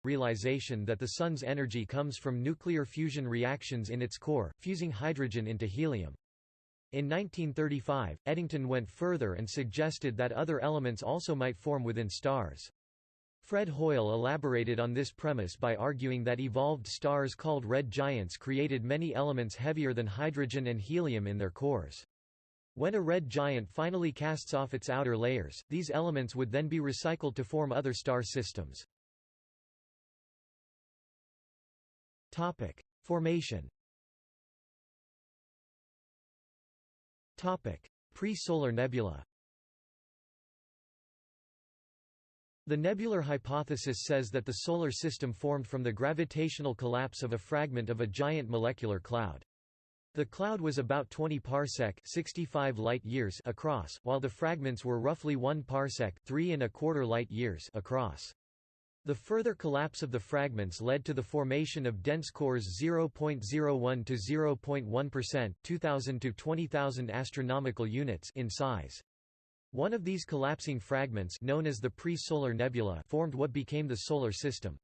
realization that the Sun's energy comes from nuclear fusion reactions in its core, fusing hydrogen into helium. In 1935, Eddington went further and suggested that other elements also might form within stars. Fred Hoyle elaborated on this premise by arguing that evolved stars called red giants created many elements heavier than hydrogen and helium in their cores. When a red giant finally casts off its outer layers, these elements would then be recycled to form other star systems. Formation. Pre-solar nebula. The nebular hypothesis says that the Solar System formed from the gravitational collapse of a fragment of a giant molecular cloud. The cloud was about 20 parsec (65 light-years) across, while the fragments were roughly 1 parsec (3¼ light-years) across. The further collapse of the fragments led to the formation of dense cores 0.01 to 0.1%, 2,000 to 20,000 astronomical units in size. One of these collapsing fragments, known as the pre-solar nebula, formed what became the Solar System.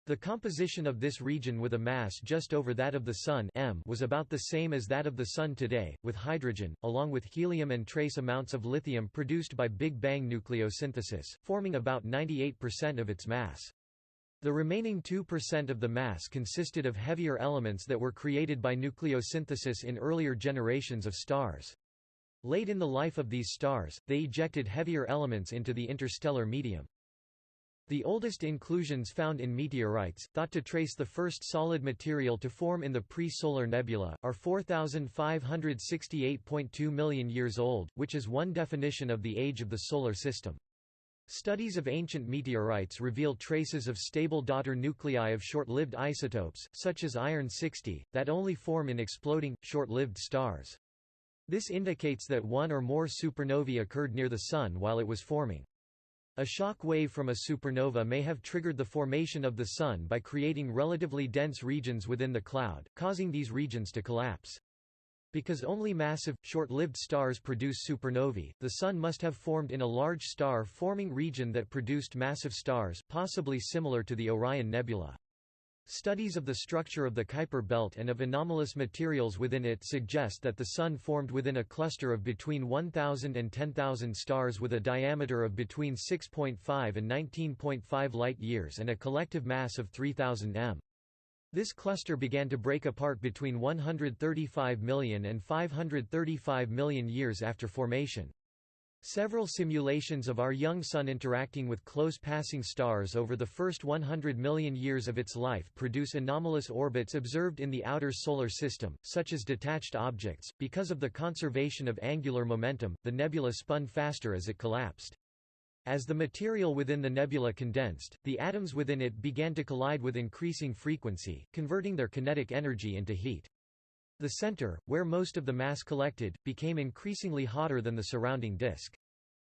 The composition of this region, with a mass just over that of the Sun m, was about the same as that of the Sun today, with hydrogen, along with helium and trace amounts of lithium produced by Big Bang nucleosynthesis, forming about 98% of its mass. The remaining 2% of the mass consisted of heavier elements that were created by nucleosynthesis in earlier generations of stars. Late in the life of these stars, they ejected heavier elements into the interstellar medium. The oldest inclusions found in meteorites, thought to trace the first solid material to form in the pre-solar nebula, are 4,568.2 million years old, which is one definition of the age of the Solar System. Studies of ancient meteorites reveal traces of stable daughter nuclei of short-lived isotopes, such as iron-60, that only form in exploding, short-lived stars. This indicates that one or more supernovae occurred near the Sun while it was forming. A shock wave from a supernova may have triggered the formation of the Sun by creating relatively dense regions within the cloud, causing these regions to collapse. Because only massive, short-lived stars produce supernovae, the Sun must have formed in a large star-forming region that produced massive stars, possibly similar to the Orion Nebula. Studies of the structure of the Kuiper belt and of anomalous materials within it suggest that the Sun formed within a cluster of between 1,000 and 10,000 stars with a diameter of between 6.5 and 19.5 light-years and a collective mass of 3,000 m. This cluster began to break apart between 135 million and 535 million years after formation. Several simulations of our young Sun interacting with close-passing stars over the first 100 million years of its life produce anomalous orbits observed in the outer Solar System, such as detached objects. Because of the conservation of angular momentum, the nebula spun faster as it collapsed. As the material within the nebula condensed, the atoms within it began to collide with increasing frequency, converting their kinetic energy into heat. The center, where most of the mass collected, became increasingly hotter than the surrounding disk.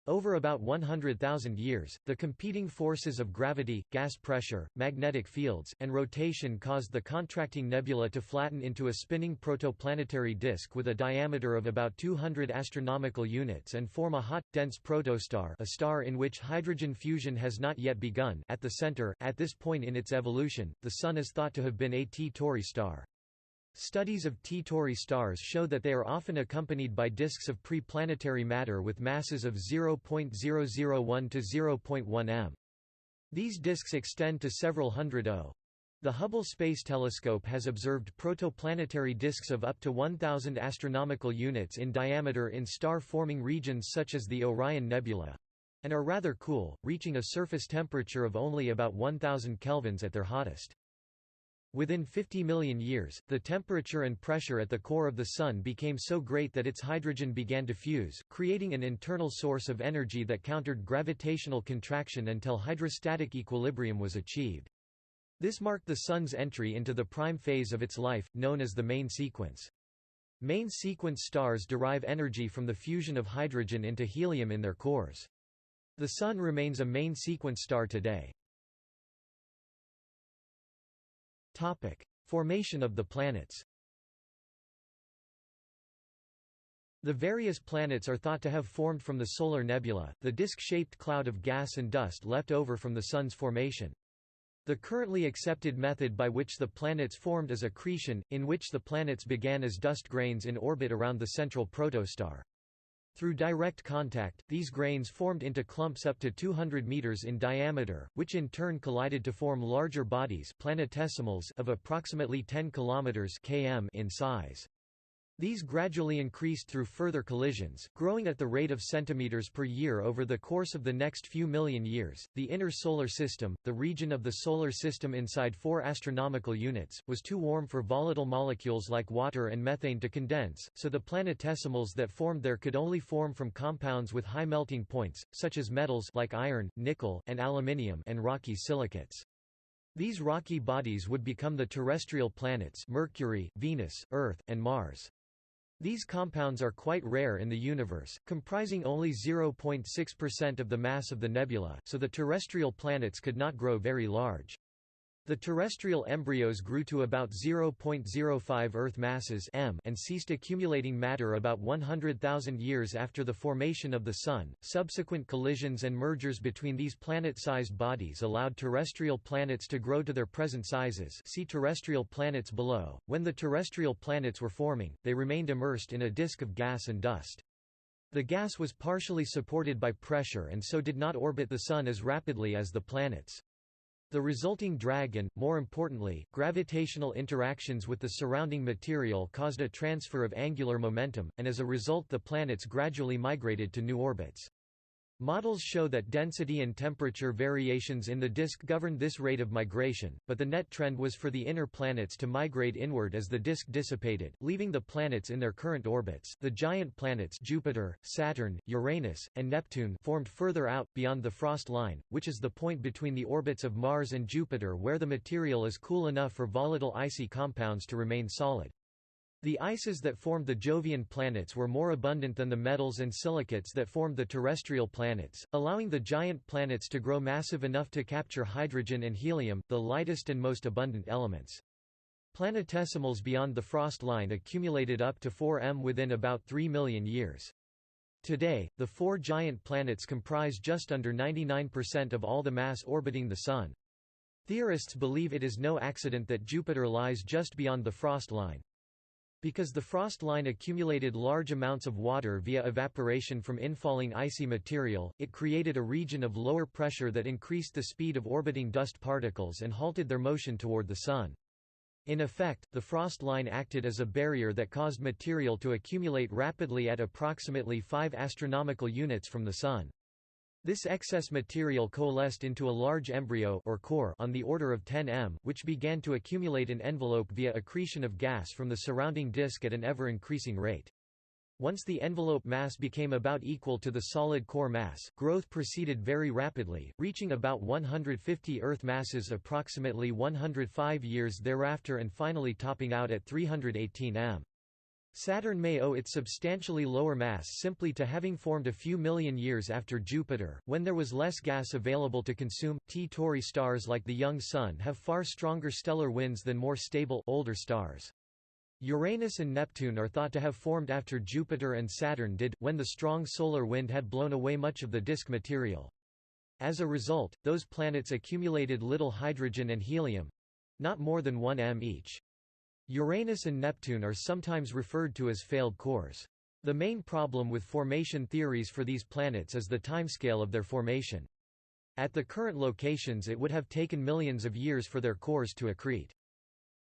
Over about 100,000 years, the competing forces of gravity, gas pressure, magnetic fields, and rotation caused the contracting nebula to flatten into a spinning protoplanetary disk with a diameter of about 200 astronomical units and form a hot, dense protostar, a star in which hydrogen fusion has not yet begun. At the center, at this point in its evolution, the Sun is thought to have been a T Tauri star. Studies of T Tauri stars show that they are often accompanied by disks of pre-planetary matter with masses of 0.001 to 0.1 m. These disks extend to several hundred O. The Hubble Space Telescope has observed protoplanetary disks of up to 1,000 astronomical units in diameter in star-forming regions such as the Orion Nebula, and are rather cool, reaching a surface temperature of only about 1,000 kelvins at their hottest. Within 50 million years, the temperature and pressure at the core of the Sun became so great that its hydrogen began to fuse, creating an internal source of energy that countered gravitational contraction until hydrostatic equilibrium was achieved. This marked the Sun's entry into the prime phase of its life, known as the main sequence. Main sequence stars derive energy from the fusion of hydrogen into helium in their cores. The Sun remains a main sequence star today. Formation of the planets. The various planets are thought to have formed from the solar nebula, the disk-shaped cloud of gas and dust left over from the Sun's formation. The currently accepted method by which the planets formed is accretion, in which the planets began as dust grains in orbit around the central protostar. Through direct contact, these grains formed into clumps up to 200 meters in diameter, which in turn collided to form larger bodies, planetesimals, of approximately 10 km in size. These gradually increased through further collisions, growing at the rate of centimeters per year over the course of the next few million years. The inner solar system, the region of the solar system inside 4 astronomical units, was too warm for volatile molecules like water and methane to condense, so the planetesimals that formed there could only form from compounds with high melting points, such as metals like iron, nickel, and aluminium, and rocky silicates. These rocky bodies would become the terrestrial planets: Mercury, Venus, Earth, and Mars. These compounds are quite rare in the universe, comprising only 0.6% of the mass of the nebula, so the terrestrial planets could not grow very large. The terrestrial embryos grew to about 0.05 Earth masses m and ceased accumulating matter about 100,000 years after the formation of the Sun. Subsequent collisions and mergers between these planet-sized bodies allowed terrestrial planets to grow to their present sizes. See terrestrial planets below. When the terrestrial planets were forming, they remained immersed in a disk of gas and dust. The gas was partially supported by pressure and so did not orbit the Sun as rapidly as the planets. The resulting drag and, more importantly, gravitational interactions with the surrounding material caused a transfer of angular momentum, and as a result the planets gradually migrated to new orbits. Models show that density and temperature variations in the disk governed this rate of migration, but the net trend was for the inner planets to migrate inward as the disk dissipated, leaving the planets in their current orbits. The giant planets Jupiter, Saturn, Uranus, and Neptune formed further out, beyond the frost line, which is the point between the orbits of Mars and Jupiter where the material is cool enough for volatile icy compounds to remain solid. The ices that formed the Jovian planets were more abundant than the metals and silicates that formed the terrestrial planets, allowing the giant planets to grow massive enough to capture hydrogen and helium, the lightest and most abundant elements. Planetesimals beyond the frost line accumulated up to 4m within about 3 million years. Today, the 4 giant planets comprise just under 99% of all the mass orbiting the Sun. Theorists believe it is no accident that Jupiter lies just beyond the frost line. Because the frost line accumulated large amounts of water via evaporation from infalling icy material, it created a region of lower pressure that increased the speed of orbiting dust particles and halted their motion toward the Sun. In effect, the frost line acted as a barrier that caused material to accumulate rapidly at approximately 5 astronomical units from the Sun. This excess material coalesced into a large embryo or core on the order of 10 m, which began to accumulate an envelope via accretion of gas from the surrounding disk at an ever-increasing rate. Once the envelope mass became about equal to the solid core mass, growth proceeded very rapidly, reaching about 150 Earth masses approximately 105 years thereafter and finally topping out at 318 m. Saturn may owe its substantially lower mass simply to having formed a few million years after Jupiter, when there was less gas available to consume. Tauri stars like the young Sun have far stronger stellar winds than more stable, older stars. Uranus and Neptune are thought to have formed after Jupiter and Saturn did, when the strong solar wind had blown away much of the disk material. As a result, those planets accumulated little hydrogen and helium—not more than 1 m each. Uranus and Neptune are sometimes referred to as failed cores. The main problem with formation theories for these planets is the timescale of their formation. At the current locations it would have taken millions of years for their cores to accrete.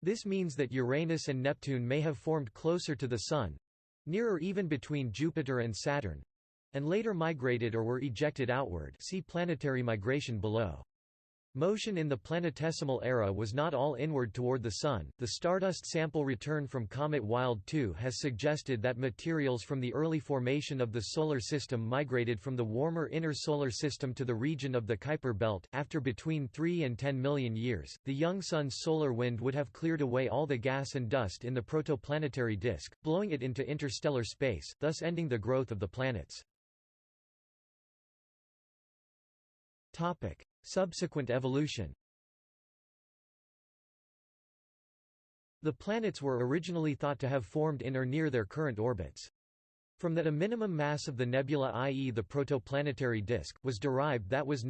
This means that Uranus and Neptune may have formed closer to the Sun—nearer even between Jupiter and Saturn—and later migrated or were ejected outward. See planetary migration below. Motion in the planetesimal era was not all inward toward the Sun. The stardust sample return from comet Wild 2 has suggested that materials from the early formation of the Solar System migrated from the warmer inner Solar System to the region of the Kuiper Belt. After between 3 and 10 million years, the young Sun's solar wind would have cleared away all the gas and dust in the protoplanetary disk, blowing it into interstellar space, thus ending the growth of the planets. Subsequent evolution. The planets were originally thought to have formed in or near their current orbits. From that a minimum mass of the nebula, i.e. the protoplanetary disk, was derived that was